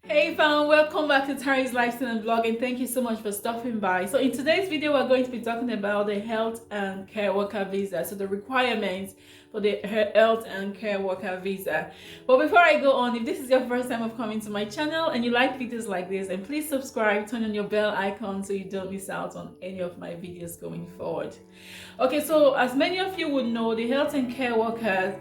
Hey fam, welcome back to Tari's Lifestyle and Vlogging. Thank you so much for stopping by. So in today's video, we're going to be talking about the health and care worker visa. So the requirements for the health and care worker visa. But before I go on, if this is your first time of coming to my channel and you like videos like this, then please subscribe, turn on your bell icon so you don't miss out on any of my videos going forward. Okay, so as many of you would know, the health and care workers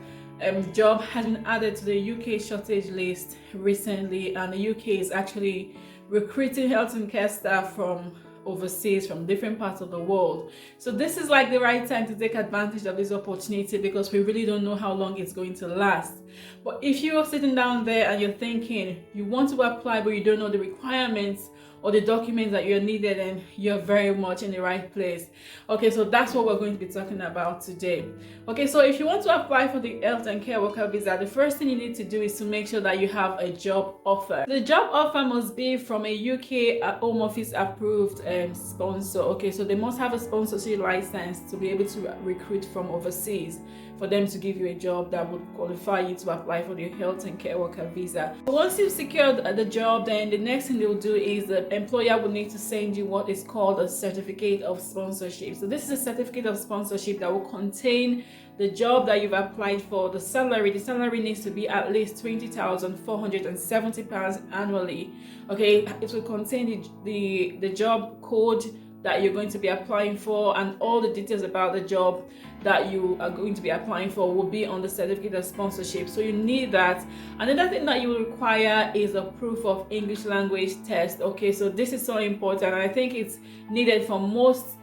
job has been added to the UK shortage list recently, and the UK is actually recruiting health and care staff from overseas, from different parts of the world. So this is like the right time to take advantage of this opportunity because we really don't know how long it's going to last. But if you're sitting down there and you're thinking you want to apply but you don't know the requirements or the documents that you're needed, and you're very much in the right place. Okay, so that's what we're going to be talking about today. Okay, so if you want to apply for the health and care worker visa, the first thing you need to do is to make sure that you have a job offer. The job offer must be from a UK Home Office approved sponsor. Okay, so they must have a sponsorship license to be able to recruit from overseas for them to give you a job that would qualify you to apply for the health and care worker visa. Once you've secured the job, then the next thing they'll do is the employer will need to send you what is called a certificate of sponsorship. So this is a certificate of sponsorship that will contain the job that you've applied for, the salary. The salary needs to be at least £20,470 annually. Okay, it will contain the job code that you're going to be applying for, and all the details about the job that you are going to be applying for will be on the certificate of sponsorship. So you need that. Another thing that you will require is a proof of English language test. Okay, so this is so important, and I think it's needed for most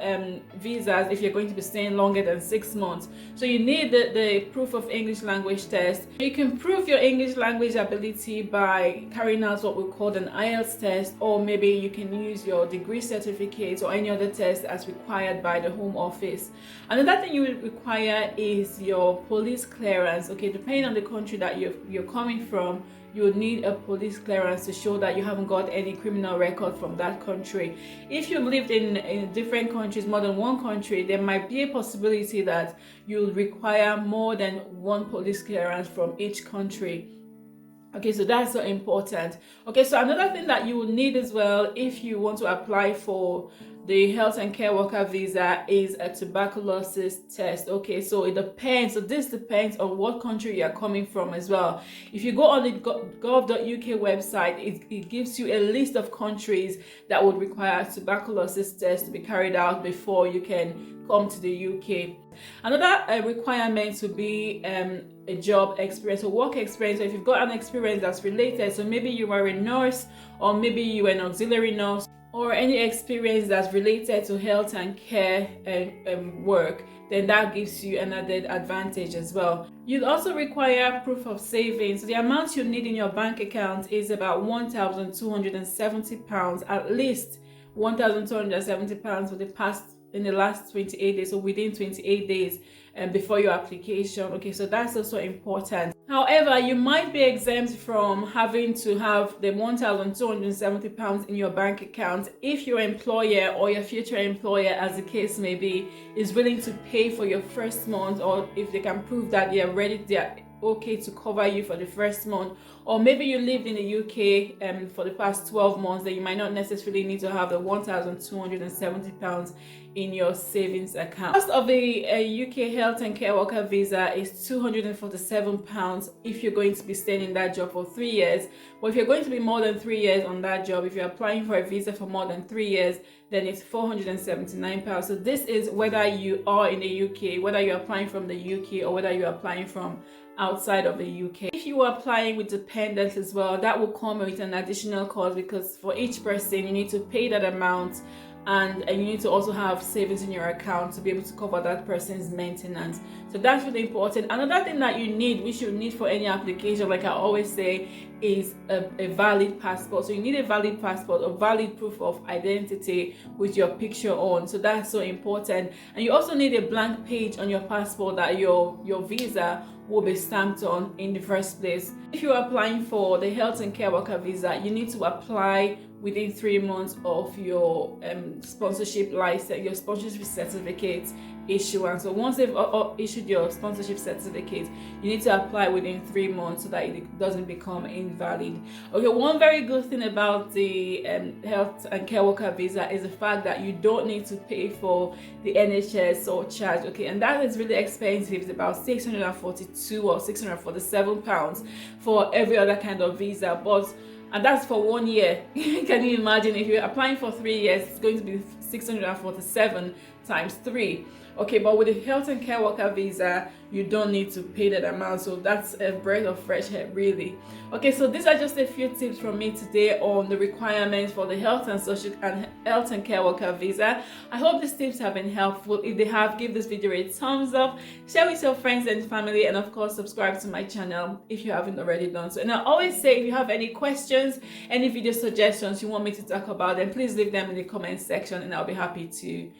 visas if you're going to be staying longer than 6 months. So you need the proof of English language test. You can prove your English language ability by carrying out what we call an IELTS test, or maybe you can use your degree certificate or any other test as required by the Home Office. Another thing you will require is your police clearance. Okay, depending on the country that you're coming from, you would need a police clearance to show that you haven't got any criminal record from that country. If you've lived in different countries, more than one country, there might be a possibility that you'll require more than one police clearance from each country. Okay, so that's so important. Okay, so another thing that you will need as well if you want to apply for the health and care worker visa is a tuberculosis test. Okay, so it depends. So this depends on what country you are coming from as well. If you go on the gov.uk website, it gives you a list of countries that would require a tuberculosis test to be carried out before you can come to the UK. Another requirement would be a job experience or work experience. So if you've got an experience that's related, so maybe you are a nurse, or maybe you are an auxiliary nurse, or any experience that's related to health and care work, then that gives you another advantage as well. You'd also require proof of savings. So the amount you need in your bank account is about £1,270, at least £1,270 for in the last 28 days, so within 28 days before your application. Okay, so that's also important. However, you might be exempt from having to have the £1,270 in your bank account if your employer or your future employer, as the case may be, is willing to pay for your first month, or if they can prove that they're okay to cover you for the first month. Or maybe you lived in the UK for the past 12 months, then you might not necessarily need to have the £1,270 in your savings account. The cost of a UK health and care worker visa is £247 if you're going to be staying in that job for 3 years. But if you're going to be more than 3 years on that job, if you're applying for a visa for more than 3 years, then it's £479. So this is whether you are in the UK, whether you're applying from the UK, or whether you're applying from outside of the UK. If you are applying with dependents as well, that will come with an additional cost, because for each person you need to pay that amount, and you need to also have savings in your account to be able to cover that person's maintenance. So that's really important. Another thing that you need, which you need for any application, like I always say, is a valid passport. So you need a valid passport or valid proof of identity with your picture on. So that's so important. And you also need a blank page on your passport that your visa will be stamped on in the first place. If you are applying for the health and care worker visa, you need to apply within 3 months of your sponsorship license, your sponsorship certificate issuance. So once they've issued your sponsorship certificate, you need to apply within 3 months so that it doesn't become invalid. Okay, one very good thing about the health and care worker visa is the fact that you don't need to pay for the NHS or charge. Okay, and that is really expensive. It's about 642 or 647 pounds for every other kind of visa, and that's for 1 year. Can you imagine if you're applying for 3 years, it's going to be 647 times 3. Okay, but with the health and care worker visa, you don't need to pay that amount. So that's a breath of fresh air, really. Okay, so these are just a few tips from me today on the requirements for the health and care worker visa. I hope these tips have been helpful. If they have, give this video a thumbs up, share with your friends and family, and of course subscribe to my channel if you haven't already done so. And I always say, if you have any questions, any video suggestions you want me to talk about, then please leave them in the comment section and I'll be happy to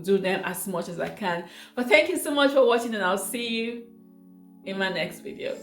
do them as much as I can. But thank you so much for watching, and I'll see you in my next video.